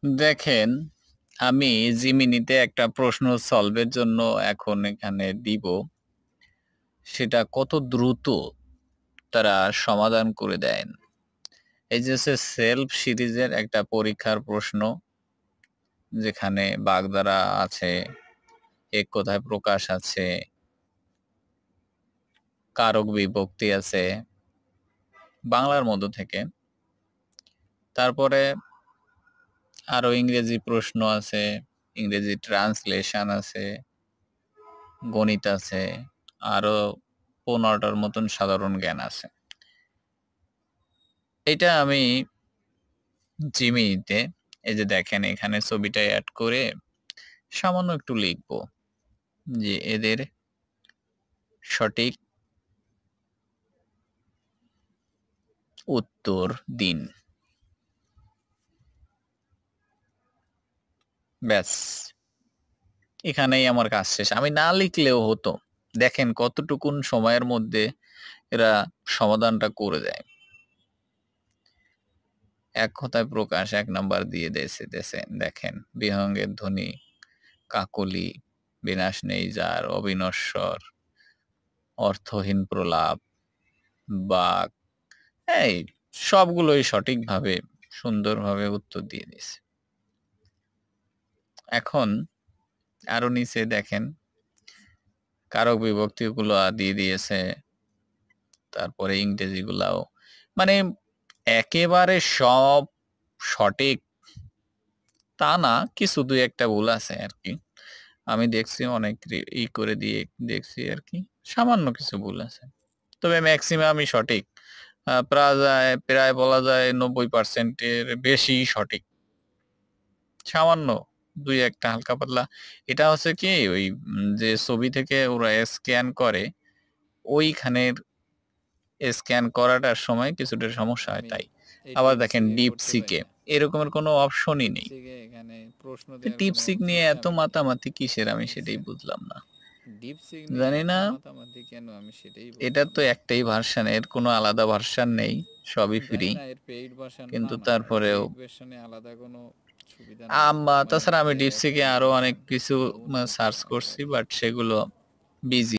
দেখেন, আমি জিমিনিতে একটা প্রশ্ন সলভের জন্য এখন এখানে দিব। সেটা কত দ্রুত তারা সমাধান করে দেন। এই যে সেলফ সিরিজের একটা পরীক্ষার প্রশ্ন, যেখানে বাগধারা আছে, এক কথায় প্রকাশ আছে, কারক বিভক্তি আছে বাংলার মধ্য থেকে। তারপরে আরো ইংরেজি প্রশ্ন আছে, ইংরেজি ট্রান্সলেশন আছে, গণিত আছে, আরো 15টার মতন সাধারণ জ্ঞান আছে। এটা আমি জিমিনিতে, এই যে দেখেন এখানে ছবিটা অ্যাড করে সামান্য একটু লিখবো যে এদের সঠিক উত্তর দিন। ব্যাস, এখানেই আমার কাজ শেষ। আমি না লিখলেও হতো। দেখেন কতটুকুন সময়ের মধ্যে এরা সমাধানটা করে দেয়। এক কথায় প্রকাশ ১ নাম্বার দিয়ে দিয়েছে দেখেন। বিহঙ্গের ধ্বনি, কাকলি, বিনাশ নেই যার, অবিনশ্বর, অর্থহীন প্রলাপ, বাক, এই সবগুলোই সঠিকভাবে সুন্দরভাবে উত্তর দিয়ে দিয়েছে। এখন আরো নিচে দেখেন কারক বিভক্তিগুলো দিয়ে দিয়েছে। তারপরে ইংরেজিগুলাও, মানে একেবারে সব সঠিক তা না, কিছু ২-১ টা ভুল আছে আরকি। আমি দেখছি অনেক করে দিয়ে দেখছি আরকি। সামান্য কিছু ভুল আছে। তবে মেক্সিমামই সঠিক। প্রায় বলা যায় ৯০% এর বেশি সঠিক। সামান্য ২-১ টা হালকা পাতলা। এটা হচ্ছে কি ওই যে ছবি থেকে ওরা স্ক্যান করে, ওইখানের স্ক্যান করাটার সময় কিছুটা সমস্যা হয় আমি তাই। এই আবার দেখেন টিপসিকে করতে পারি ডিপসিকে না। এরকমের কোনো অপশনই নেই। ডিপসিকে এখানে প্রশ্ন তো দেওয়ার কোনো ডিপসিক নিয়ে অপশনই এত আমি মাতামাতি কিসের আমি সেটাই আচ্ছা, বুঝলাম না। ডিপসিক নিয়ে জানি এত না, মাতামাতি কেন আমি সেটাই এটার বুঝলাম তো না। একটাই ভার্সন, এর কোনো আলাদা ভার্সন নেই। সবই জানি ফ্রি। না এর পেইড ভার্সন, না কিন্তু না এর তারপরেও পেইড ভার্সনে আলাদা কোনো সুবিধা নাই। মানে তাছাড়া আমি যে ডিপসিকে অ্যাপের আরো অনেক ভার্সন কিছু ওগুলো উন্নত সার্চ আরো করছি, আরকি। বাট সেগুলো বিজি।